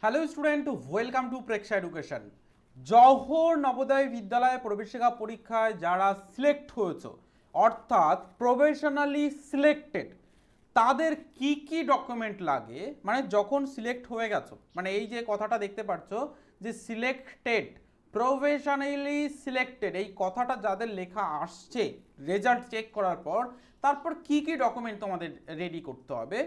Hello student, welcome to Preksha education. Jawahar Navodaya বিদ্যালয়ে প্রবেশিকা পরীক্ষায় যারা সিলেক্ট হয়েছে, অর্থাৎ প্রফেশনালি সিলেক্টেড, তাদের কি কি ডকুমেন্ট লাগে, মানে যখন সিলেক্ট হয়ে গেছো, মানে এই যে কথাটা দেখতে পাচ্ছ যে সিলেক্টেড, প্রফেশনালি সিলেক্টেড, এই কথাটা যাদের লেখা আসছে রেজাল্ট চেক করার পর, তারপর কি কি ডকুমেন্ট তোমাদের রেডি করতে হবে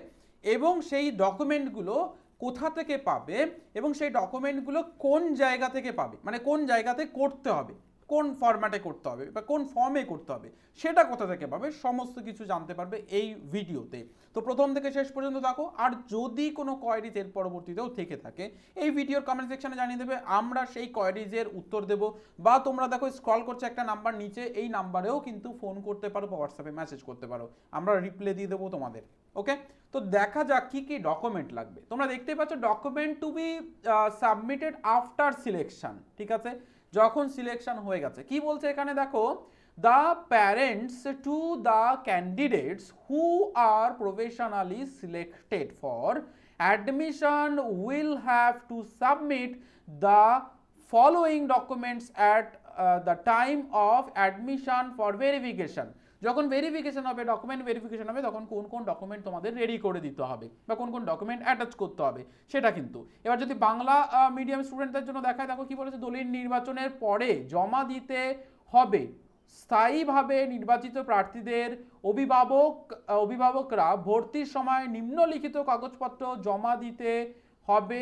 এবং সেই ডকুমেন্টগুলো কোথা থেকে পাবে এবং সেই ডকুমেন্টগুলো কোন জায়গা থেকে পাবে, মানে কোন জায়গাতে করতে হবে, কোন ফরম্যাটে করতে হবে বা কোন ফর্মে করতে হবে, সেটা কোথা থেকে পাবে, সমস্ত কিছু জানতে পারবে এই ভিডিওতে। তো প্রথম থেকে শেষ পর্যন্ত দেখো, আর যদি কোনো কোয়ারিজ এর পরবর্তীতেও থেকে থাকে এই ভিডিওর কমেন্ট সেকশনে জানিয়ে দেবে, আমরা সেই কোয়ারিজের উত্তর দেব। বা তোমরা দেখো স্ক্রল করছে একটা নাম্বার নিচে, এই নাম্বারেও কিন্তু ফোন করতে পারো বা হোয়াটসঅ্যাপে মেসেজ করতে পারো, আমরা রিপ্লাই দিয়ে দেবো তোমাদের। ওকে, তো দেখা যাক কি কি ডকুমেন্ট লাগবে। তোমরা দেখতে পাচ্ছ document to be submitted after selection, ঠিক আছে, যখন সিলেকশন হয়ে গেছে। কি বলছে এখানে দেখো, the parents to the candidates who are professionally selected for admission will have to submit the following documents at the time of admission for verification. যখন ভেরিফিকেশন হবে, ডকুমেন্ট ভেরিফিকেশন হবে, তখন কোন কোন ডকুমেন্ট তোমাদের রেডি করে দিতে হবে বা কোন কোন ডকুমেন্ট অ্যাটাচ করতে হবে সেটা কিন্তু। এবার যদি বাংলা মিডিয়াম স্টুডেন্টদের জন্য দেখায়, দেখো কি বলেছে, দলিল নির্বাচনের পরে জমা দিতে হবে স্থায়ীভাবে নির্বাচিত প্রার্থীদের অভিভাবকরা ভর্তির সময় নিম্নলিখিত কাগজপত্র জমা দিতে হবে,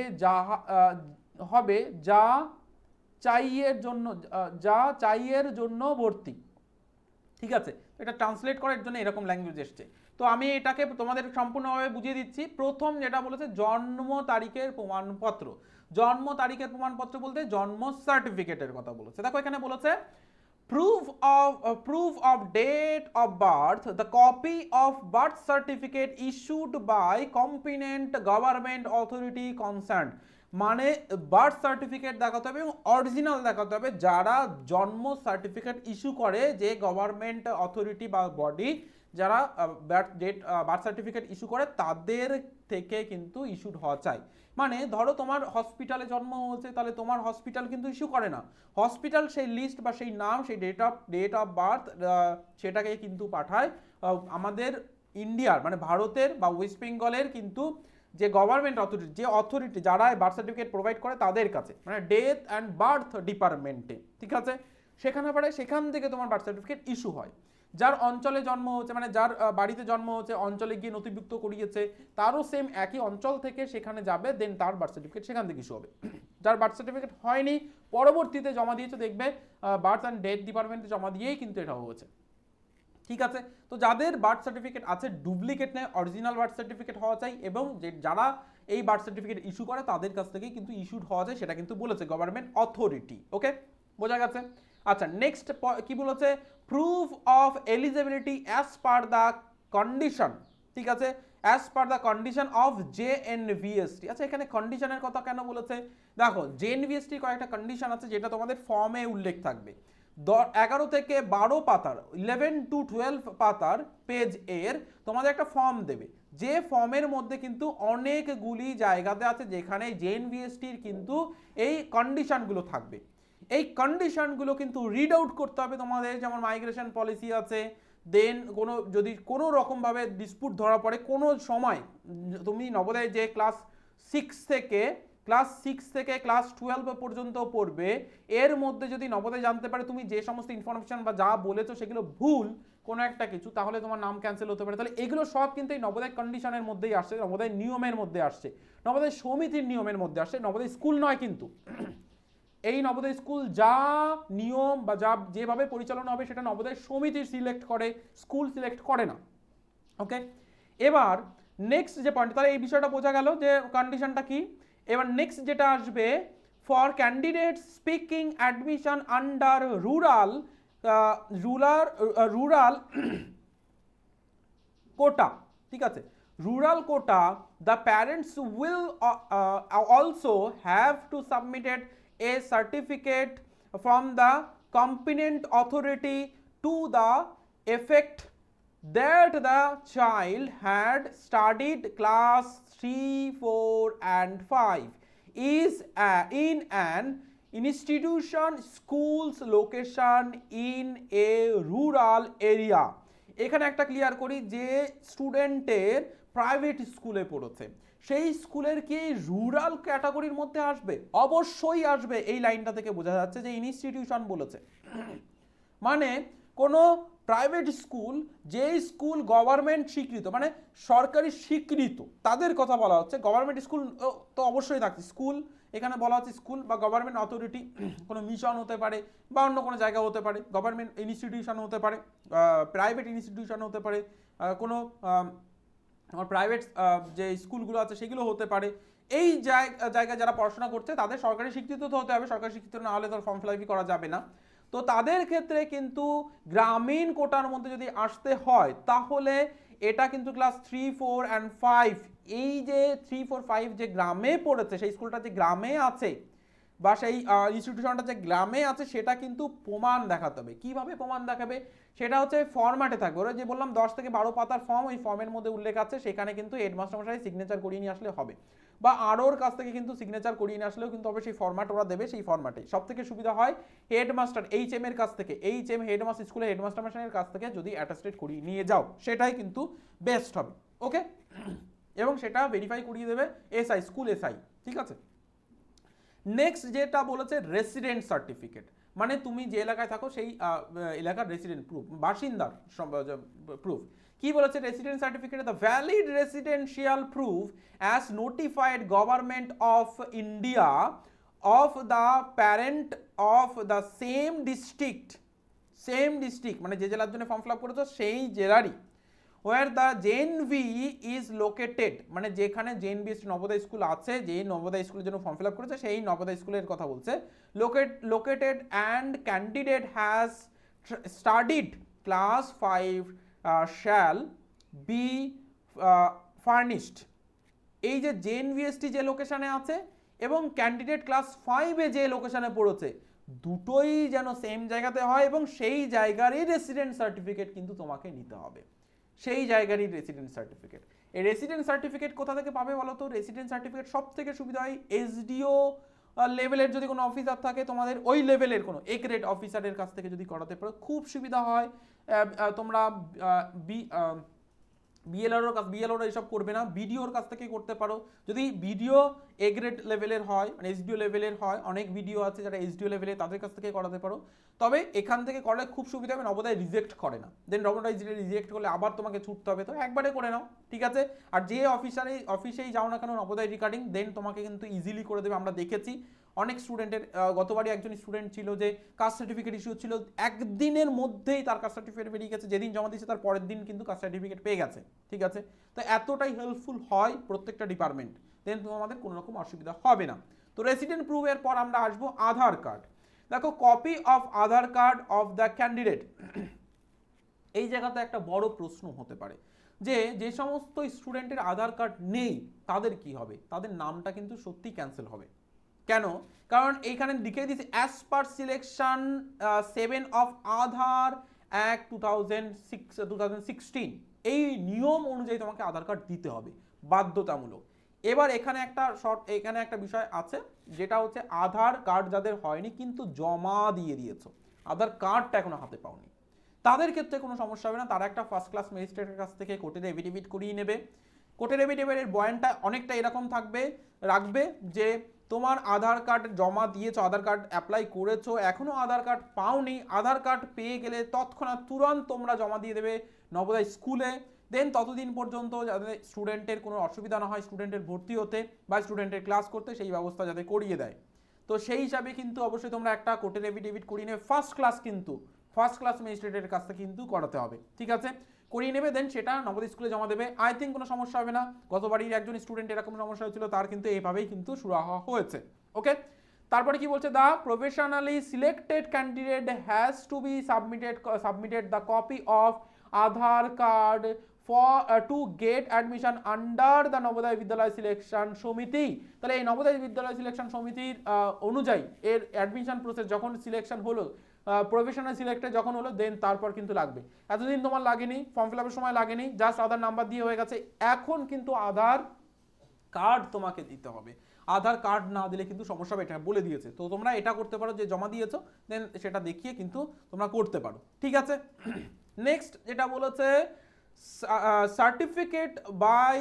যা চাইয়ের জন্য ভর্তি। ঠিক আছে, এটা ট্রান্সলেট করার জন্য এরকম ল্যাঙ্গুয়েজ এসছে। তো আমি এটাকে তোমাদের সম্পূর্ণভাবে বুঝিয়ে দিচ্ছি। প্রথম যেটা বলেছে, জন্ম তারিখের প্রমাণপত্র। জন্ম তারিখের প্রমাণপত্র বলতে জন্ম সার্টিফিকেটের কথা বলেছে। দেখো এখানে বলেছে proof of date of birth, the copy of birth certificate issued by competent government authority concerned, মানে বার্থ সার্টিফিকেট দেখাতে হবে এবং অরিজিনাল দেখাতে হবে, যারা জন্ম সার্টিফিকেট ইস্যু করে, যে গভর্নমেন্ট অথরিটি বা বডি যারা বার্থ সার্টিফিকেট ইস্যু করে, তাদের থেকে কিন্তু ইস্যুড হওয়া চাই। মানে ধরো তোমার হসপিটালে জন্ম হয়েছে, তাহলে তোমার হসপিটাল কিন্তু ইস্যু করে না, হসপিটাল সেই লিস্ট বা সেই নাম, সেই ডেট অফ বার্থ, সেটাকে কিন্তু পাঠায় আমাদের ইন্ডিয়ার মানে ভারতের বা ওয়েস্ট বেঙ্গলের কিন্তু যে গভর্নমেন্ট অথরিটি, যে অথরিটি যারা বার্থ সার্টিফিকেট প্রোভাইড করে তাদের কাছে, মানে ডেথ অ্যান্ড বার্থ ডিপার্টমেন্টে, ঠিক আছে, সেখানে পড়ে, সেখান থেকে তোমার বার্থ সার্টিফিকেট ইস্যু হয়। যার অঞ্চলে জন্ম হচ্ছে, মানে যার বাড়িতে জন্ম হচ্ছে, অঞ্চলে গিয়ে নথিভুক্ত করিয়েছে, তারও সেম একই অঞ্চল থেকে সেখানে যাবে, দেন তার বার্থ সার্টিফিকেট সেখান থেকে ইস্যু হবে। যার বার্থ সার্টিফিকেট হয়নি, পরবর্তীতে জমা দিয়েছে, দেখবে বার্থ অ্যান্ড ডেথ ডিপার্টমেন্টে জমা দিয়েই কিন্তু এটা হয়েছে। ঠিক আছে, তো যাদের বার্থ সার্টিফিকেট আছে ডুপ্লিকেট নেই, অরিজিনাল বার্থ সার্টিফিকেট হওয়া চাই, এবং যারা এই বার্থ সার্টিফিকেট ইস্যু করে তাদের কাছ থেকেই কিন্তু ইস্যুড হওয়া যায়, সেটা কিন্তু বলেছে গভর্নমেন্ট অথরিটি। ওকে, বোঝা গেছে? আচ্ছা, নেক্সট কি বলেছে, proof of eligibility as per the condition, ঠিক আছে, as per the condition of JNVST. আচ্ছা, এখানে কন্ডিশনের কথা কেন বলেছে? দেখো, জেএনভিএসটির কয়েকটা কন্ডিশন আছে যেটা তোমাদের ফর্মে উল্লেখ থাকবে। 11 থেকে 12 পাতার, 11 to 12 পাতার পেজ এর তোমাদের একটা ফর্ম দেবে, যে ফর্মের মধ্যে কিন্তু অনেকগুলি জায়গাতে আছে যেখানে জেএনভিএসটির কিন্তু এই কন্ডিশনগুলো থাকবে। এই কন্ডিশনগুলো কিন্তু রিড আউট করতে হবে তোমাদের, যেমন মাইগ্রেশন পলিসি আছে, দেন যদি কোনো রকমভাবে ডিসপুট ধরা পড়ে কোনো সময়, তুমি নবোদয় যে ক্লাস 6 থেকে ক্লাস 12 পর্যন্ত পড়বে, এর মধ্যে যদি নবোদয় জানতে পারে তুমি যে সমস্ত ইনফরমেশন বা যা বলেছো সেগুলো ভুল কোনো একটা কিছু, তাহলে তোমার নাম ক্যান্সেল হতে পারে। তাহলে এগুলো সব কিন্তু এই নবোদয় কন্ডিশনের মধ্যেই আসছে, নবোদয় নিয়মের মধ্যে আসছে, নবোদয় সমিতির নিয়মের মধ্যে আসছে, নবোদয় স্কুল নয় কিন্তু। এই নবোদয় স্কুল যা নিয়ম বা যা যেভাবে পরিচালনা হবে সেটা নবোদয় সমিতি সিলেক্ট করে, স্কুল সিলেক্ট করে না। ওকে, এবার নেক্সট যে পয়েন্ট, তাহলে এই বিষয়টা বোঝা গেল যে কন্ডিশনটা কি। এবার নেক্সট যেটা আসবে, for candidate speaking admission under rural quota, ঠিক আছে, rural quota, the parents will also have to submitted a certificate from the competent authority to the effect that the child had studied class 3, 4 and 5 is in an institution schools location in a rural area। এখানে একটা clear করি, যে স্টুডেন্টের private স্কুলে পড়েছে সেই স্কুলের কি রুরাল ক্যাটাগরির মধ্যে আসবে? অবশ্যই আসবে। এই লাইনটা থেকে বোঝা যাচ্ছে যে ইনস্টিটিউশন বলেছে, মানে কোনো প্রাইভেট স্কুল, যে স্কুল গভর্নমেন্ট স্বীকৃত, মানে সরকারি স্বীকৃত, তাদের কথা বলা হচ্ছে। গভর্নমেন্ট স্কুল তো অবশ্যই থাকছে, স্কুল এখানে বলা হচ্ছে স্কুল বা গভর্নমেন্ট অথরিটি, কোনো মিশন হতে পারে বা অন্য কোনো জায়গা হতে পারে, গভর্নমেন্ট ইনস্টিটিউশন হতে পারে, প্রাইভেট ইনস্টিটিউশন হতে পারে, কোনো আমার প্রাইভেট যে স্কুলগুলো আছে সেগুলো হতে পারে। এই জায়গায় যারা পড়াশোনা করছে তাদের সরকারি স্বীকৃত তো হতে হবে, সরকারি স্বীকৃত না হলে তো ফর্ম ফিল আপ করা যাবে না। তো তাদের ক্ষেত্রে কিন্তু গ্রামীণ কোটার মধ্যে যদি আসতে হয় তাহলে এটা কিন্তু ক্লাস 3, 4 and 5, এই যে 3, 4, 5 যে গ্রামে পড়েছে, সেই স্কুলটা যে গ্রামে আছে বা সেই ইনস্টিটিউশনটা যে গ্রামে আছে সেটা কিন্তু প্রমাণ দেখাতে হবে। কিভাবে প্রমাণ দেখাবে? সেটা হচ্ছে ফরম্যাটে থাকবে। ওরা যে বললাম 10 থেকে 12 পাতার ফর্ম, ওই ফর্মের মধ্যে উল্লেখ আছে, সেখানে কিন্তু হেডমাস্টার মশাই সিগনেচার করিয়ে নিয়ে আসলে হবে, বা আরোর কাছ থেকে কিন্তু সিগনেচার করিয়ে নিয়ে আসলেও কিন্তু হবে। সেই ফরম্যাট ওরা দেবে, সেই ফরম্যাটে সব থেকে সুবিধা হয় হেডমাস্টার এইচএম এর কাছ থেকে, এইচএম হেডমাস্টার স্কুলে হেডমাস্টার মশাইয়ের কাছ থেকে যদি অ্যাটাস্টেড করিয়ে নিয়ে যাও সেটাই কিন্তু বেস্ট হবে। ওকে, এবং সেটা ভেরিফাই করিয়ে দেবে এসআই, স্কুল এসআই। ঠিক আছে, নেক্সট যেটা বলেছে রেসিডেন্ট সার্টিফিকেট, মানে তুমি যে এলাকায় থাকো সেই এলাকার রেসিডেন্ট প্রুফ, বাসিন্দার প্রুফ। কি বলেছে রেসিডেন্ট সার্টিফিকেটে? The valid residential proof as notified government of India of the parent of the same district, মানে যে জেলার জন্য ফর্ম ফিল আপ করেছো সেই জেলারই, where the JNV is located, মানে যেখানে JNV নবোদয় স্কুল আছে, যে নবোদয় স্কুলের জন্য ফর্ম ফিল আপ করেছে সেই নবোদয় স্কুলের কথা বলছে। Located and candidate has studied class 5 shall be furnished। এই যে JNVST যে লোকেশনে আছে এবং ক্যান্ডিডেট ক্লাস 5-এ যে লোকেশনে পড়েছে, দুটোই যেন সেম জায়গাতে হয় এবং সেই জায়গারই রেসিডেন্ট সার্টিফিকেট কিন্তু তোমাকে নিতে হবে, সেই জায়গারই রেসিডেন্ট সার্টিফিকেট। এই রেসিডেন্ট সার্টিফিকেট কোথা থেকে পাবে বলো তো? রেসিডেন্ট সার্টিফিকেট সব থেকে সুবিধা হয় এসডিও লেভেলের যদি কোনো অফিসার থাকে, তোমাদের ওই লেভেলের কোনো এ গ্রেড অফিসারের কাছ থেকে যদি করাতে পারো খুব সুবিধা হয়। তোমরা বিএলওর এইসব করবে না, বিডিওর কাছ থেকে করতে পারো। যদি বিডিও এ গ্রেড লেভেলের হয়, মানে এসডিও লেভেলের হয়, অনেক বিডিও আছে যারা এসডিও লেভেলের, তাদের কাছ থেকে করাতে পারো। তবে এখান থেকে করলে খুব সুবিধা হবে, নবোদয় রিজেক্ট করে না। দেন নবোদয় রিজেক্ট করলে আবার তোমাকে ছুটতে হবে, তো একবারে করে নাও, ঠিক আছে। আর যে অফিসেই যাও না কেন নবোদয় রিগার্ডিং, দেন তোমাকে কিন্তু ইজিলি করে দেবে। আমরা দেখেছি অনেক স্টুডেন্টের, গতবারই একজন স্টুডেন্ট ছিল যে কাস্ট সার্টিফিকেট ইস্যু ছিল, একদিনের মধ্যেই তার কাস্ট সার্টিফিকেট বেরিয়ে গেছে, যেদিন জমা দিয়েছে তার পরের দিন কিন্তু কাস্ট সার্টিফিকেট পেয়ে গেছে। ঠিক আছে, তো এতটাই হেল্পফুল হয় প্রত্যেকটা ডিপার্টমেন্ট, দেন তোমাদের কোনো রকম অসুবিধা হবে না। তো রেসিডেন্ট প্রুফের পর আমরা আসবো আধার কার্ড। দেখো, copy of Aadhaar card of the candidate, এই জায়গাতে একটা বড় প্রশ্ন হতে পারে যে যে সমস্ত স্টুডেন্টের আধার কার্ড নেই তাদের কি হবে? তাদের নামটা কিন্তু সত্যি ক্যান্সেল হবে। কেন? কারণ এইখানে লিখে দিয়েছে as per selection 7 of Aadhaar act 2016, এই নিয়ম অনুযায়ী তোমাকে আধার কার্ড দিতে হবে, বাধ্যতামূলক। এবার এখানে একটা বিষয় আছে, যেটা হচ্ছে আধার কার্ড যাদের হয়নি কিন্তু জমা দিয়ে দিয়েছো, আধার কার্ডটা এখনো হাতে পাওনি, তাদের ক্ষেত্রে কোনো সমস্যা হবে না। তারা একটা ফার্স্ট ক্লাস ম্যাজিস্ট্রেটের কাছ থেকে কোর্টের এফিডেভিট করিয়ে নেবে। কোর্টের এফিডেভিটের বয়ানটা অনেকটা এরকম রাখবে যে তোমার আধার কার্ড জমা দিয়েছো, আধার কার্ড অ্যাপ্লাই করেছো, এখনো আধার কার্ড পাওনি, আধার কার্ড পেয়ে গেলে তৎক্ষণাৎ তুরন্ত তোমরা জমা দিয়ে দেবে নবোদয় স্কুলে। দেন ততদিন পর্যন্ত যাতে স্টুডেন্টের কোনো অসুবিধা না হয় স্টুডেন্টের ভর্তি হতে বা স্টুডেন্টের ক্লাস করতে, সেই ব্যবস্থা যাতে করিয়ে দেয়। তো সেই হিসাবে কিন্তু অবশ্যই তোমরা একটা কোর্টের এফিডেভিট করিয়ে নেবে, ফার্স্ট ক্লাস ম্যাজিস্ট্রেটের কাছ থেকে কিন্তু করাতে হবে। ঠিক আছে, করিয়ে নেবে, দেন সেটা নবোদয় স্কুলে জমা দেবে। আই থিঙ্ক কোনো সমস্যা হবে না। গতবারই একজন স্টুডেন্ট এরকম সমস্যা হয়েছিল, তার কিন্তু এইভাবেই কিন্তু সুরাহা হয়েছে। ওকে, তারপরে কি বলছে? The professionally selected candidate has to be submitted the copy of Aadhaar card to get admission under the Navodaya বিদ্যালয় সিলেকশন সমিতি। তাহলে এই নবোদয় বিদ্যালয় সিলেকশন সমিতির অনুযায়ী এর অ্যাডমিশন প্রসেস যখন সিলেকশন হলো, প্রফেশনাল সিলেক্টে যখন হলো, দেন তারপর কিন্তু লাগবে। এতদিন তোমার লাগেনি, ফর্ম ফিল আপের সময় লাগেনি, জাস্ট আধার নাম্বার দিয়ে হয়ে গেছে। এখন কিন্তু আধার কার্ড তোমাকে দিতে হবে। আধার কার্ড না দিলে কিন্তু সমস্যা হবে, এটা বলে দিয়েছে। তো তোমরা এটা করতে পারো যে জমা দিয়েছো, দেন সেটা দেখিয়ে কিন্তু তোমরা করতে পারো, ঠিক আছে। নেক্সট যেটা বলেছে, সার্টিফিকেট বাই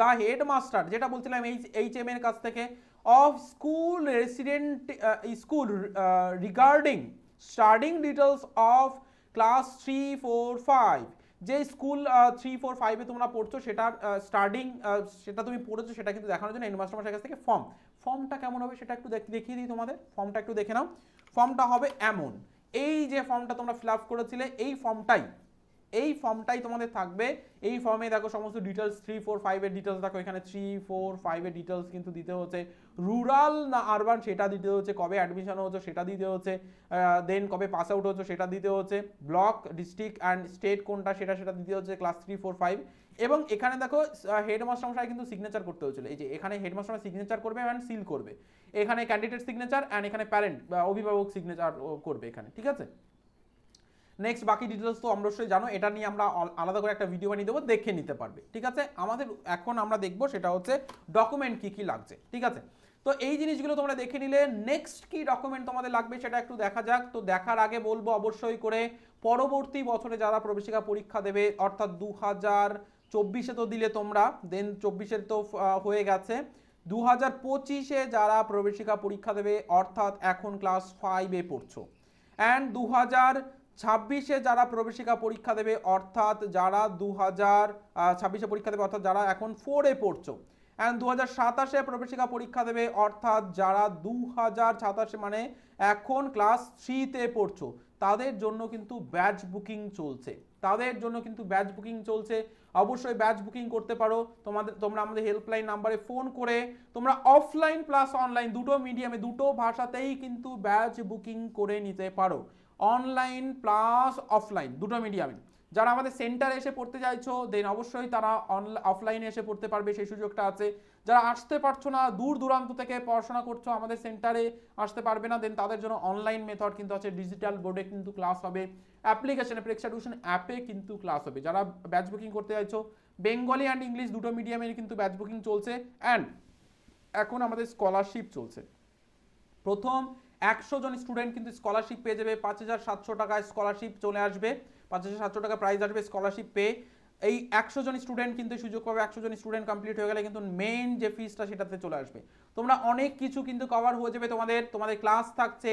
দ্য হেডমাস্টার, যেটা বলছিলাম HM এর কাছ থেকে, of school resident school regarding studying details of class 3, 4, 5, যে স্কুল 3, 4, 5-এ তোমরা পড়ছো সেটার স্টার্টিং সেটা তুমি পড়েছো সেটা কিন্তু দেখানোর জন্য হেডমাস্টার মশাইয়ের কাছ থেকে ফর্মটা কেমন হবে সেটা একটু দেখিয়ে দিই তোমাদের। ফর্মটা একটু দেখে নাও। ফর্মটা হবে এমন, এই যে ফর্মটা তোমরা ফিল আপ করেছিলে এই ফর্মটাই তোমাদের থাকবে। এই ফর্মে দেখো সমস্ত ডিটেলস 3, 4, 5-এর ডিটেলস দেখো, এখানে 3, 4, 5-এর ডিটেলস কিন্তু দিতে হচ্ছে, রুরাল না আরবান সেটা দিতে হচ্ছে, কবে অ্যাডমিশন হচ্ছে সেটা দিতে হচ্ছে, দেন কবে পাস আউট হচ্ছে সেটা দিতে হচ্ছে, ব্লক, ডিস্ট্রিক্ট অ্যান্ড স্টেট কোনটা সেটা দিতে হচ্ছে, ক্লাস 3, 4, 5। এবং এখানে দেখো হেডমাস্টার মশাই কিন্তু সিগনেচার করতে হচ্ছিল, এই যে এখানে হেডমাস্টার সিগনেচার করবে অ্যান্ড সিল করবে, এখানে ক্যান্ডিডেট সিগনেচার অ্যান্ড এখানে প্যারেন্ট বা অভিভাবক সিগনেচার করবে এখানে, ঠিক আছে। নেক্সট বাকি ডিটেলস তো অবশ্যই জানো, এটা নিয়ে আমরা আলাদা করে একটা ভিডিও বানিয়ে দেবো, দেখে নিতে পারবে, ঠিক আছে। আমাদের এখন আমরা দেখবো সেটা হচ্ছে ডকুমেন্ট কি কি লাগছে, ঠিক আছে। তো এই জিনিসগুলো তোমরা দেখে নিলে, নেক্সট কি ডকুমেন্ট তোমাদের লাগবে সেটা একটু দেখা যাক। তো দেখার আগে বলবো অবশ্যই করে, পরবর্তী বছরে যারা প্রবেশিকা পরীক্ষা দেবে, অর্থাৎ 2024-এ তো দিলে তোমরা, দেন 24-এর তো হয়ে গেছে, 2025-এ যারা প্রবেশিকা পরীক্ষা দেবে, অর্থাৎ এখন ক্লাস 5-এ পড়ছো, অ্যান্ড 2026-এ যারা প্রবেশিকা পরীক্ষা দেবে, অর্থাৎ যারা 2026-এ পরীক্ষা দেবে, অর্থাৎ যারা এখন 4-এ পড়ছো, অ্যান্ড 2027-এ প্রবেশিকা পরীক্ষা দেবে, অর্থাৎ যারা 2027 মানে এখন ক্লাস 3-তে পড়ছো, তাদের জন্য কিন্তু ব্যাচ বুকিং চলছে, অবশ্যই ব্যাচ বুকিং করতে পারো। তোমরা আমাদের হেল্পলাইন নাম্বারে ফোন করে তোমরা অফলাইন প্লাস অনলাইন দুটো মিডিয়ামে, দুটো ভাষাতেই কিন্তু ব্যাচ বুকিং করে নিতে পারো, অনলাইন প্লাস অফলাইন দুটো মিডিয়ামে। যারা আমাদের সেন্টারে এসে পড়তে চাইছো, দেন অবশ্যই তারা অফলাইনে এসে পড়তে পারবে, সেই সুযোগটা আছে। যারা আসতে পারছো না, দূর দূরান্ত থেকে পড়াশোনা করছো, আমাদের সেন্টারে আসতে পারবে না, দেন তাদের জন্য অনলাইন মেথড কিন্তু আছে, ডিজিটাল বোর্ডে কিন্তু ক্লাস হবে, অ্যাপ্লিকেশনে প্রেক্ষা টিউশন অ্যাপে কিন্তু ক্লাস হবে। যারা ব্যাচ বুকিং করতে চাইছো, বেঙ্গলি অ্যান্ড ইংলিশ দুটো মিডিয়ামের কিন্তু ব্যাচ বুকিং চলছে, অ্যান্ড এখন আমাদের স্কলারশিপ চলছে। প্রথম 100 জন স্টুডেন্ট কিন্তু স্কলারশিপ পেয়ে যাবে, 5700 টাকায় স্কলারশিপ চলে আসবে, 5700 টাকা প্রাইস আসবে স্কলারশিপ পেয়ে। এই 100 জন স্টুডেন্ট কিন্তু সুযোগ পাবে, 100 জন স্টুডেন্ট কমপ্লিট হয়ে গেলে কিন্তু মেইন যে ফিসটা সেটাতে চলে আসবে। তোমরা অনেক কিছু কিন্তু কভার হয়ে যাবে, তোমাদের ক্লাস থাকছে,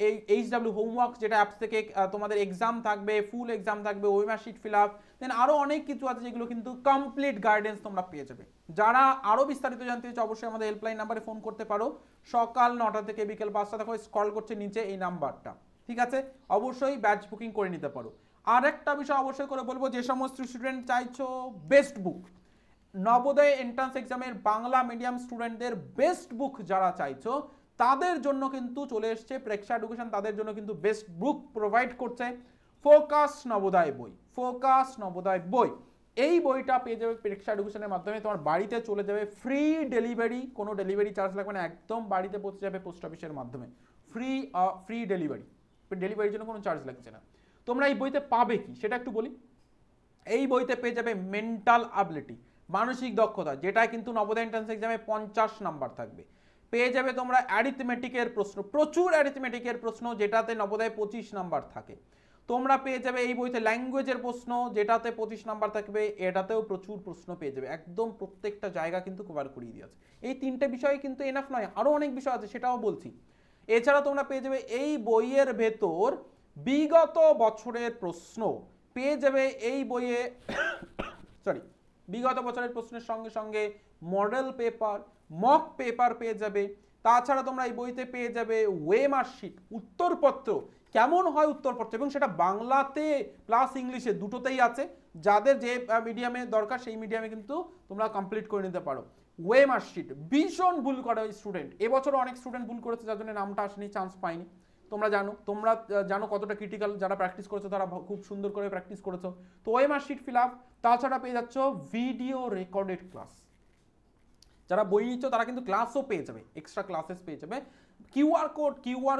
এই HW হোমওয়ার্ক যেটা অ্যাপস থেকে, তোমাদের এক্সাম থাকবে, ফুল এক্সাম থাকবে, ওয়েমার শিট ফিল আপ, দেন আরও অনেক কিছু আছে যেগুলো কিন্তু কমপ্লিট গাইডেন্স তোমরা পেয়ে যাবে। যারা আরও বিস্তারিত জানতে চাইছো অবশ্যই আমাদের হেল্পলাইন নাম্বারে ফোন করতে পারো, সকাল 9টা থেকে বিকেল 5টা দেখো স্ক্রল করছে নিচে এই নাম্বারটা, ঠিক আছে। অবশ্যই ব্যাচ বুকিং করে নিতে পারো। আর একটা বিষয় অবশ্যই করে বলবো, যে সমস্ত স্টুডেন্ট চাইছো বেস্ট বুক, নবোদয় এন্ট্রান্স এক্সামের বাংলা মিডিয়াম স্টুডেন্টদের বেস্ট বুক যারা চাইছো, তাদের জন্য কিন্তু চলে এসছে প্রেক্ষা এডুকেশন, তাদের জন্য কিন্তু বেস্ট বুক প্রোভাইড করছে ফোকাস নবোদয় বই। এই বইটা পেয়ে যাবে প্রেক্ষা এডুকেশনের মাধ্যমে, তোমার বাড়িতে চলে যাবে, ফ্রি ডেলিভারি, কোনো ডেলিভারি চার্জ লাগবে না, একদম বাড়িতে পৌঁছে যাবে পোস্ট অফিসের মাধ্যমে, ফ্রি ডেলিভারির জন্য কোনো চার্জ লাগছে না। তোমরা এই বইতে পাবে কি সেটা একটু বলি। এই বইতে পেয়ে যাবে মেন্টাল অ্যাবিলিটি, মানসিক দক্ষতা, যেটা কিন্তু নবোদয় এন্ট্রান্স এক্সামে 50 নাম্বার থাকবে। পেয়ে যাবে তোমরা অ্যারিথমেটিকের প্রশ্ন, প্রচুর অ্যারিথমেটিকের প্রশ্ন, যেটাতে নবোদয় 25 নাম্বার থাকে। তোমরা পেয়ে যাবে এই বইতে ল্যাঙ্গুয়েজের প্রশ্ন, যেটাতে 25 নাম্বার থাকবে, এটাতেও প্রচুর প্রশ্ন পেয়ে যাবে, একদম প্রত্যেকটা জায়গা কিন্তু কভার করিয়ে দিয়েছে। এই তিনটে বিষয় কিন্তু এনাফ নয়, আরও অনেক বিষয় আছে সেটাও বলছি। এছাড়া তোমরা পেয়ে যাবে এই বইয়ের ভেতর বিগত বছরের প্রশ্ন পেয়ে যাবে এই বইয়ে, বিগত বছরের প্রশ্নের সঙ্গে সঙ্গে মডেল পেপার, মক পেপার পেয়ে যাবে। তাছাড়া তোমরা এই বইতে পেয়ে যাবে ওয়েমার শিট, উত্তরপত্র, কেমন হয় উত্তরপত্র, এবং সেটা বাংলাতে প্লাস ইংলিশে দুটোতেই আছে। যাদের যে মিডিয়ামে দরকার সেই মিডিয়ামে কিন্তু তোমরা কমপ্লিট করে নিতে পারো। ওয়েমার শিট ভীষণ ভুল করে স্টুডেন্ট, এবছরও অনেক স্টুডেন্ট ভুল করেছে, যার জন্য নামটা আসেনি, চান্স পায়নি। তোমরা জানো কতটা ক্রিটিক্যাল, যারা প্র্যাকটিস করেছো তারা খুব সুন্দর করে প্র্যাকটিস করেছো। তো ওয়েমার শিট ফিল আপ, তাছাড়া পেয়ে যাচ্ছ ভিডিও রেকর্ডেড ক্লাস, যারা বই নিচ্ছ তারা কিন্তু ক্লাসও পেয়ে যাবে, এক্সট্রা ক্লাসেস পেয়ে যাবে। কিউআর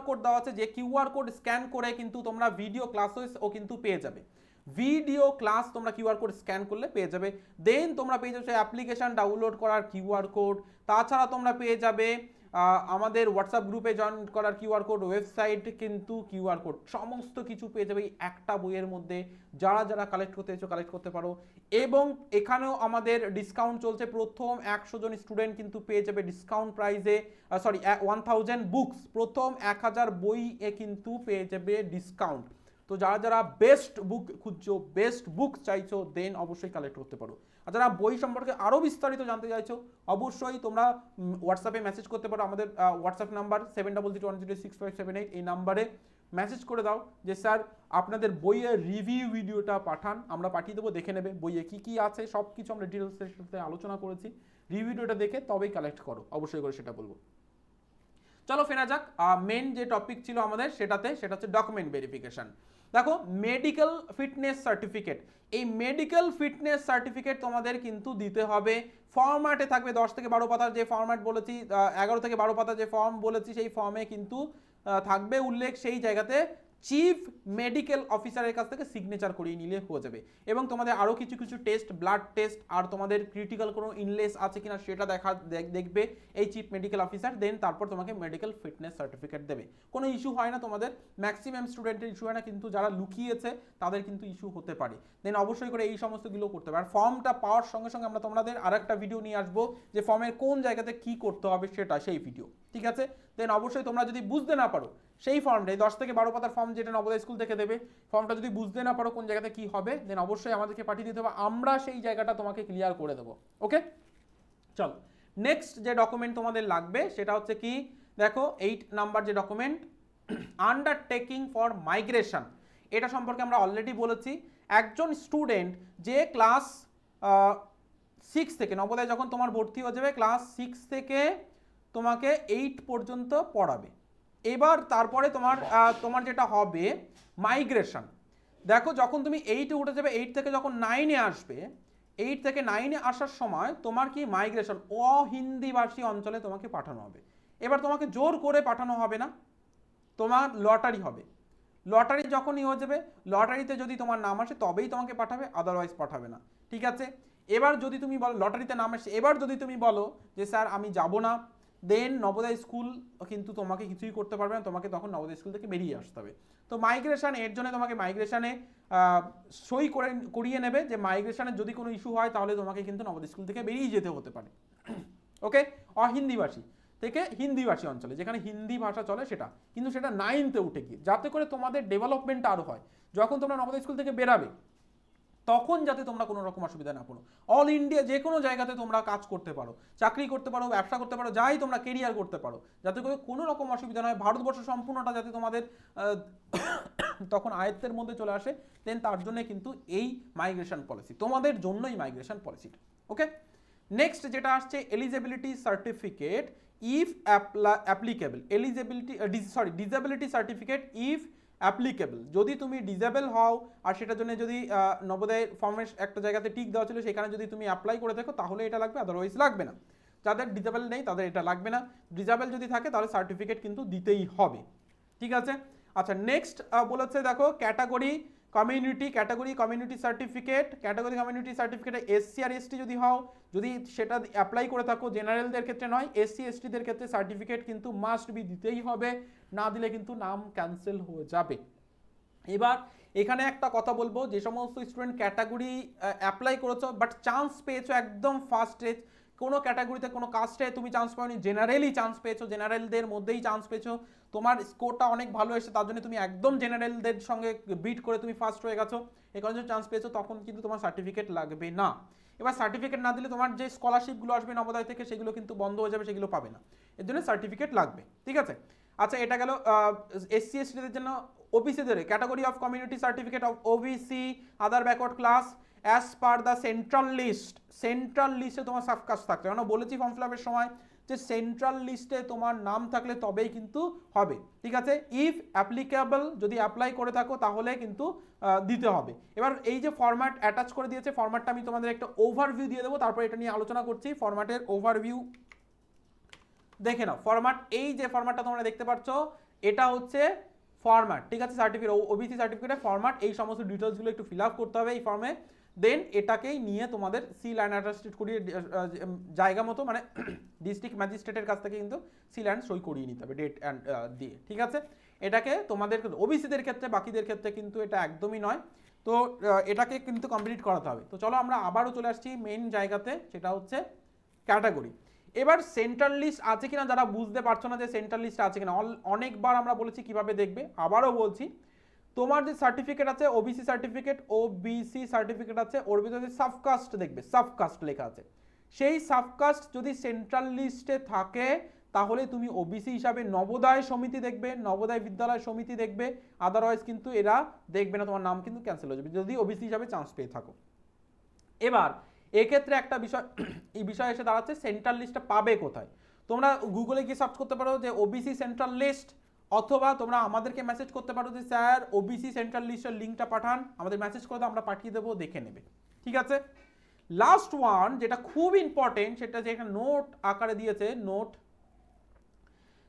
কোড দেওয়া আছে, যে কিউআর কোড স্ক্যান করে কিন্তু তোমরা ভিডিও ক্লাসেসও কিন্তু পেয়ে যাবে। ভিডিও ক্লাস তোমরা কিউআর কোড স্ক্যান করলে পেয়ে যাবে। দেন তোমরা পেয়ে যাবে অ্যাপ্লিকেশন ডাউনলোড করার কিউআর কোড, তাছাড়া তোমরা পেয়ে যাবে আমাদের হোয়াটসঅ্যাপ গ্রুপে জয়েন করার কিউআর কোড, ওয়েবসাইট কিন্তু কিউআর কোড, সমস্ত কিছু পেয়ে যাবে এই একটা বইয়ের মধ্যে। যারা যারা কালেক্ট করতে চাইছো কালেক্ট করতে পারো। এবং এখানেও আমাদের ডিসকাউন্ট চলছে, প্রথম 100 জন স্টুডেন্ট কিন্তু পেয়ে যাবে ডিসকাউন্ট প্রাইসে 1000 বুকস, প্রথম 1000 বইয়ে কিন্তু পেয়ে যাবে ডিসকাউন্ট। তো যারা যারা বেস্ট বুক খুঁজছো, বেস্ট বুক চাইছো, দেন অবশ্যই কালেক্ট করতে পারো। আর যারা বই সম্পর্কে আরও বিস্তারিত জানতে চাইছো অবশ্যই তোমরা হোয়াটসঅ্যাপে মেসেজ করতে পারো। আমাদের হোয়াটসঅ্যাপ নাম্বার 7032106578, এই নাম্বারে মেসেজ করে দাও যে স্যার আপনাদের বইয়ের রিভিউ ভিডিওটা পাঠান, আমরা পাঠিয়ে দেবো, দেখে নেবে বইয়ে কী কী আছে সব কিছু আমরা ডিটেলসের সাথে আলোচনা করেছি। রিভিউ ভিডিওটা দেখে তবেই কালেক্ট করো, অবশ্যই করে সেটা বলবো। চলো ফেরা যাক মেন যে টপিক ছিল আমাদের সেটাতে, সেটা হচ্ছে ডকুমেন্ট ভেরিফিকেশন। দেখো মেডিকেল ফিটনেস সার্টিফিকেট, এই মেডিকেল ফিটনেস সার্টিফিকেট তোমাদের কিন্তু দিতে হবে। ফরম্যাটে থাকবে 10 থেকে 12 পাতার যে ফরম্যাট বলেছি, 11 থেকে 12 পাতার যে ফর্ম বলেছি সেই ফর্মে কিন্তু থাকবে উল্লেখ, সেই জায়গাতে চিফ মেডিকেল অফিসারের কাছ থেকে সিগনেচার করিয়ে নিলে হয়ে যাবে। এবং তোমাদের আরও কিছু কিছু টেস্ট, ব্লাড টেস্ট আর তোমাদের ক্রিটিক্যাল কোনো ইনলেস আছে কিনা সেটা দেখবে এই চিফ মেডিকেল অফিসার। দেন তারপর তোমাকে মেডিকেল ফিটনেস সার্টিফিকেট দেবে। কোনো ইস্যু হয় না তোমাদের, ম্যাক্সিমাম স্টুডেন্টের ইস্যু হয় না, কিন্তু যারা লুকিয়েছে তাদের কিন্তু ইস্যু হতে পারে। দেন অবশ্যই করে এই সমস্তগুলো করতে হবে। আর ফর্মটা পাওয়ার সঙ্গে সঙ্গে আমরা তোমাদের আরেকটা ভিডিও নিয়ে আসবো যে ফর্মের কোন জায়গাতে কি করতে হবে সেটা, সেই ভিডিও, ঠিক আছে? দেন অবশ্যই তোমরা যদি বুঝতে না পারো সেই ফর্মটাই 10 থেকে 12 পাতার ফর্ম যেটা নবোদয় স্কুল থেকে দেবে, ফর্মটা যদি বুঝতে না পারো কোন জায়গাতে কি হবে, দেন অবশ্যই আমাদেরকে পাঠিয়ে দিতে হবে, আমরা সেই জায়গাটা তোমাকে ক্লিয়ার করে দেবো। ওকে, চলো নেক্সট যে ডকুমেন্ট তোমাদের লাগবে সেটা হচ্ছে কি, দেখো 8 নাম্বার যে ডকুমেন্ট, আন্ডারটেকিং ফর মাইগ্রেশন। এটা সম্পর্কে আমরা অলরেডি বলেছি। একজন স্টুডেন্ট যে ক্লাস 6 থেকে, নবোদয় যখন তোমার ভর্তি হয়ে যাবে ক্লাস 6 থেকে তোমাকে 8 পর্যন্ত পড়াবে। এবার তারপরে তোমার যেটা হবে মাইগ্রেশন। দেখো যখন তুমি 8-এ উঠে যাবে, 8 থেকে যখন 9-এ আসবে, 8 থেকে 9-এ আসার সময় তোমার কি মাইগ্রেশন, অহিন্দিভাষী অঞ্চলে তোমাকে পাঠানো হবে। এবার তোমাকে জোর করে পাঠানো হবে না, তোমার লটারি হবে। লটারি যখনই হয়ে যাবে, লটারিতে যদি তোমার নাম আসে তবেই তোমাকে পাঠাবে, আদারওয়াইজ পাঠাবে না, ঠিক আছে? এবার যদি তুমি বলো লটারিতে নাম আসে, এবার যদি তুমি বলো যে স্যার আমি যাব না, দেন নবোদয় স্কুল কিন্তু তোমাকে কিছুই করতে পারবে না, তোমাকে তখন নবোদয় স্কুল থেকে বেরিয়ে আসতে হবে। তো মাইগ্রেশন, এর জন্য তোমাকে মাইগ্রেশনে সই করিয়ে নেবে যে মাইগ্রেশনের যদি কোনো ইস্যু হয় তাহলে তোমাকে কিন্তু নবোদয় স্কুল থেকে বেরিয়ে যেতে হতে পারে। ওকে, অহিন্দিভাষী থেকে হিন্দিভাষী অঞ্চলে যেখানে হিন্দি ভাষা চলে সেটা, কিন্তু সেটা 9তে উঠে গিয়ে, যাতে করে তোমাদের ডেভেলপমেন্টটা আরও হয়। যখন তোমরা নবোদয় স্কুল থেকে বেরাবে তখন যাতে তোমরা কোনো রকম অসুবিধা না পড়ো, অল ইন্ডিয়া যে কোনো জায়গাতে তোমরা কাজ করতে পারো, চাকরি করতে পারো, ব্যবসা করতে পারো, যাই তোমরা কেরিয়ার করতে পারো, যাতে করে কোনো রকম অসুবিধা নয়, ভারতবর্ষ সম্পূর্ণটা যাতে তোমাদের তখন আয়ত্তের মধ্যে চলে আসে, দেন তার জন্য কিন্তু এই মাইগ্রেশন পলিসি, তোমাদের জন্যই মাইগ্রেশন পলিসিটা। ওকে, নেক্সট যেটা আসছে eligibility certificate if applicable, disability certificate if applicable. যদি তুমি ডিসেবল হও আর সেটার জন্য যদি নবোদয় ফর্মের একটা জায়গাতে টিক দেওয়া ছিল সেখানে যদি তুমি অ্যাপ্লাই করে থাকো তাহলে এটা লাগবে, আদারওয়াইজ লাগবে না। যাদের ডিসেবল নেই তাদের এটা লাগবে না। ডিসেবল যদি থাকে তাহলে সার্টিফিকেট কিন্তু দিতেই হবে, ঠিক আছে? আচ্ছা নেক্সট বলেছে দেখো category community certificate, category community সার্টিফিকেটে এসসি আর এসটি যদি হও, যদি সেটা অ্যাপ্লাই করে থাকো, জেনারেলদের ক্ষেত্রে নয়, এসসি এসটিদের ক্ষেত্রে সার্টিফিকেট কিন্তু মাস্ট বি দিতেই হবে, না দিলে কিন্তু নাম ক্যান্সেল হয়ে যাবে। এবার এখানে একটা কথা বলবো, যে সমস্ত স্টুডেন্ট ক্যাটাগরি অ্যাপ্লাই করেছো বাট চান্স পেয়েছো একদম ফার্স্ট স্টেজ, কোনো ক্যাটাগরিতে কোনো কাস্টে তুমি চান্স পাওনি, জেনারেলি চান্স পেয়েছো, জেনারেলদের মধ্যেই চান্স পেয়েছো, তোমার স্কোরটা অনেক ভালো এসেছে, তার জন্য তুমি একদম জেনারেলদের সঙ্গে বিট করে তুমি ফার্স্ট হয়ে গেছো, এই কারণে চান্স পেয়েছো, তখন কিন্তু তোমার সার্টিফিকেট লাগবে না। এবার সার্টিফিকেট না দিলে তোমার যে স্কলারশিপগুলো আসবে নবোদয় থেকে সেগুলো কিন্তু বন্ধ হয়ে যাবে, সেগুলো পাবে না, এর জন্য সার্টিফিকেট লাগবে, ঠিক আছে? আচ্ছা এটা গেল এসসি এসটিদের জন্য। ওবিসিদের category of community certificate of OBC other backward class as per the central লিস্টে তোমার সাবকাস্ট থাকতে হবে। আমরা বলেছি ফর্ম ফিল আপের সময় যে সেন্ট্রাল লিস্টে তোমার নাম থাকলে তবেই কিন্তু হবে, ঠিক আছে? ইফ অ্যাপ্লিকেবল, যদি অ্যাপ্লাই করে থাকো তাহলে কিন্তু দিতে হবে। এবার এই যে ফরম্যাট অ্যাটাচ করে দিয়েছে, ফরম্যাটটা আমি তোমাদের একটা ওভারভিউ দিয়ে দেবো, তারপর এটা নিয়ে আলোচনা করছি। ফরম্যাটের ওভারভিউ দেখে নাও। ফরম্যাট, এই যে ফরম্যাটটা তোমরা দেখতে পাচ্ছ এটা হচ্ছে ফরম্যাট, ঠিক আছে, সার্টিফিকেট ওবিসি সার্টিফিকেটের ফরম্যাট, এই সমস্ত ডিটেলসগুলো একটু ফিল আপ করতে হবে এই ফর্মে। দেন এটাকেই নিয়ে তোমাদের সি লাইন অ্যাটাস্টেড করিয়ে জায়গা মতো মানে ডিস্ট্রিক্ট ম্যাজিস্ট্রেটের কাছ থেকে কিন্তু সি লাইন সই করিয়ে নিতে হবে ডেট অ্যান্ড দিয়ে, ঠিক আছে। এটাকে তোমাদের ওবিসিদের ক্ষেত্রে, বাকিদের ক্ষেত্রে কিন্তু এটা একদমই নয়। তো এটাকে কিন্তু কমপ্লিট করাতে হবে। তো চলো আমরা আবারও চলে আসছি মেইন জায়গাতে, সেটা হচ্ছে ক্যাটাগরি। এবার সেন্ট্রাল লিস্ট আছে কিনা যারা বুঝতে পারছো না যে সেন্ট্রাল লিস্ট আছে কিনা, অনেকবার আমরা বলেছি কিভাবে দেখবে, আবারও বলছি। তোমার যে সার্টিফিকেট আছে ওবিসি সার্টিফিকেট আছে, ওর ভিতরে সাবকাস্ট দেখবে, সাবকাস্ট লেখা আছে, সেই সাবকাস্ট যদি সেন্ট্রাল লিস্টে থাকে তাহলে তুমি ওবিসি হিসাবে নবোদয় সমিতি দেখবে, নবোদয় বিদ্যালয় সমিতি দেখবে, আদারওয়াইজ কিন্তু এরা দেখবে না, তোমার নাম কিন্তু ক্যান্সেল হয়ে যাবে যদি ওবিসি হিসাবে চান্স পেয়ে থাকো। এবার এক্ষেত্রে একটা বিষয়, এই বিষয় এসে দাঁড়াচ্ছে সেন্ট্রাল লিস্টটা পাবে কোথায়। তোমরা গুগলে গিয়ে সার্চ করতে পারো যে ওবিসি সেন্ট্রাল লিস্ট, অথবা তোমরা আমাদেরকে মেসেজ করতে পারো যে স্যার ওবিসি সেন্ট্রাল লিস্টের লিঙ্কটা পাঠান, আমাদের মেসেজ করে দাও, আমরা পাঠিয়ে দেবো, দেখে নেবে, ঠিক আছে। লাস্ট ওয়ান যেটা খুব ইম্পর্টেন্ট, সেটা যে এখানে নোট আকারে দিয়েছে, নোট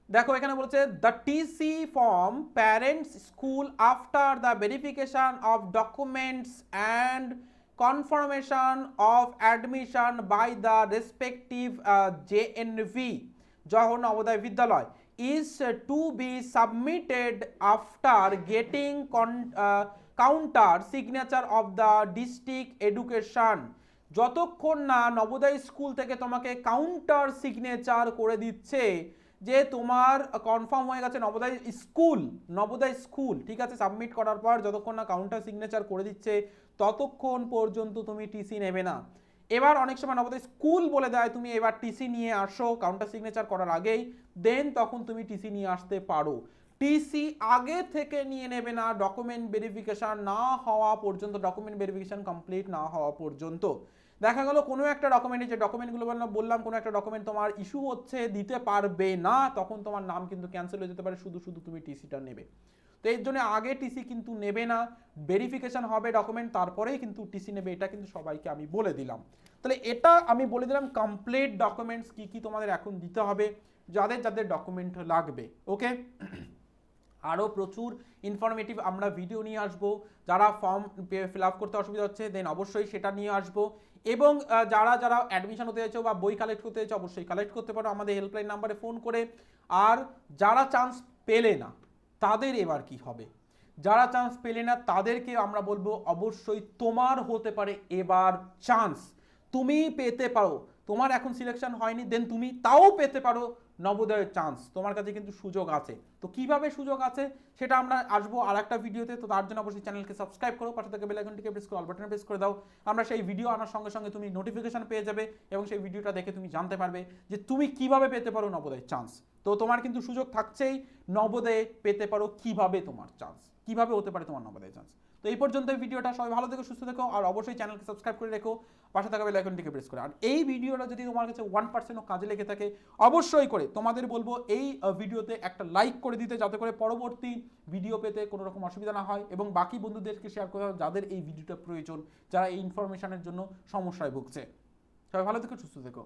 দেখো এখানে বলছে the TC form parents school after the verification of documents and confirmation of admission by the respective JNV Johor Navodaya Vidyalaya is to be submitted after getting counter signature of the district education। যতক্ষণ না Navodaya school থেকে তোমাকে counter signature করে দিচ্ছে যে তোমার confirm হয়ে গেছে নবোদয় স্কুল, ঠিক আছে, সাবমিট করার পর যতক্ষণ না কাউন্টার সিগনেচার করে দিচ্ছে ততক্ষণ পর্যন্ত তুমি টিসি নেবে না। এবার অনেক সময় নবোদয় স্কুল বলে দেয় তুমি এবার টিসি নিয়ে আসো কাউন্টার সিগনেচার করার আগেই, দেন তখন তুমি টিসি নিয়ে আসতে পারো। টিসি আগে থেকে নিয়ে নেবে না ডকুমেন্ট ভেরিফিকেশন না হওয়া পর্যন্ত, ডকুমেন্ট ভেরিফিকেশন কমপ্লিট না হওয়া পর্যন্ত। দেখা গেল কোনো একটা ডকুমেন্টে, যে ডকুমেন্টগুলো বললাম কোনো একটা ডকুমেন্ট তোমার ইস্যু হচ্ছে, দিতে পারবে না, তখন তোমার নাম কিন্তু ক্যান্সেল হয়ে যেতে পারে, শুধু শুধু তুমি টিসিটা নেবে। তো এর জন্য আগে টিসি কিন্তু নেবে না, ভেরিফিকেশন হবে ডকুমেন্ট, তারপরেই কিন্তু টিসি নেবে, এটা কিন্তু সবাইকে আমি বলে দিলাম। তাহলে এটা আমি বলে দিলাম কমপ্লিট ডকুমেন্টস কি কি তোমাদের এখন দিতে হবে, যাদের যাদের ডকুমেন্ট লাগবে, ওকে। আরও প্রচুর ইনফরমেটিভ আমরা ভিডিও নিয়ে আসবো, যারা ফর্ম ফিল আপ করতে অসুবিধা হচ্ছে দেন অবশ্যই সেটা নিয়ে আসবো, এবং যারা যারা অ্যাডমিশন হতে চাইছো বা বই কালেক্ট করতে চাইছো অবশ্যই কালেক্ট করতে পারো আমাদের হেল্পলাইন নাম্বারে ফোন করে। আর যারা চান্স পেলে না তাদের এবার কি হবে, যারা চান্স পেলে না তাদেরকে আমরা বলবো অবশ্যই তোমার হতে পারে এবার চান্স, তুমি পেতে পারো, তোমার এখন সিলেকশন হয়নি দেন তুমি তাও পেতে পারো নবোদয়ের চান্স, তোমার কাছে কিন্তু সুযোগ আছে। তো কিভাবে সুযোগ আছে সেটা আমরা আসবো আর একটা ভিডিওতে। তো তার জন্য অবশ্যই চ্যানেলকে সাবস্ক্রাইব করো, পাশে থেকে বেল আইকনটিকে প্রেস করে অল বাটনে প্রেস করে দাও, আমরা সেই ভিডিও আনার সঙ্গে সঙ্গে তুমি নোটিফিকেশন পেয়ে যাবে এবং সেই ভিডিওটা দেখে তুমি জানতে পারবে যে তুমি কিভাবে পেতে পারো নবোদয়ের চান্স। তো তোমার কিন্তু সুযোগ থাকছেই, নবোদয়ে পেতে পারো কিভাবে তোমার চান্স, কিভাবে হতে পারে তোমার নবোদয়ের চান্স। তো এই পর্যন্ত ভিডিওটা, সবাই ভালো থেকো, সুস্থ থেকো, আর অবশ্যই চ্যানেলকে সাবস্ক্রাইব করে রেখো, পাশে থাকা বেল আইকনটিকে প্রেস করে। আর এই ভিডিওটা যদি তোমার কাছে 1%ও কাজে লেগে থাকে অবশ্যই করে তোমাদের বলবো এই ভিডিওতে একটা লাইক করে দিতে, যাতে করে পরবর্তী ভিডিও পেতে কোনো রকম অসুবিধা না হয়, এবং বাকি বন্ধুদেরকে শেয়ার করে দাও যাদের এই ভিডিওটা প্রয়োজন, যারা এই ইনফরমেশনের জন্য সমস্যায় ভুগছে। সবাই ভালো থেকো, সুস্থ থেকো।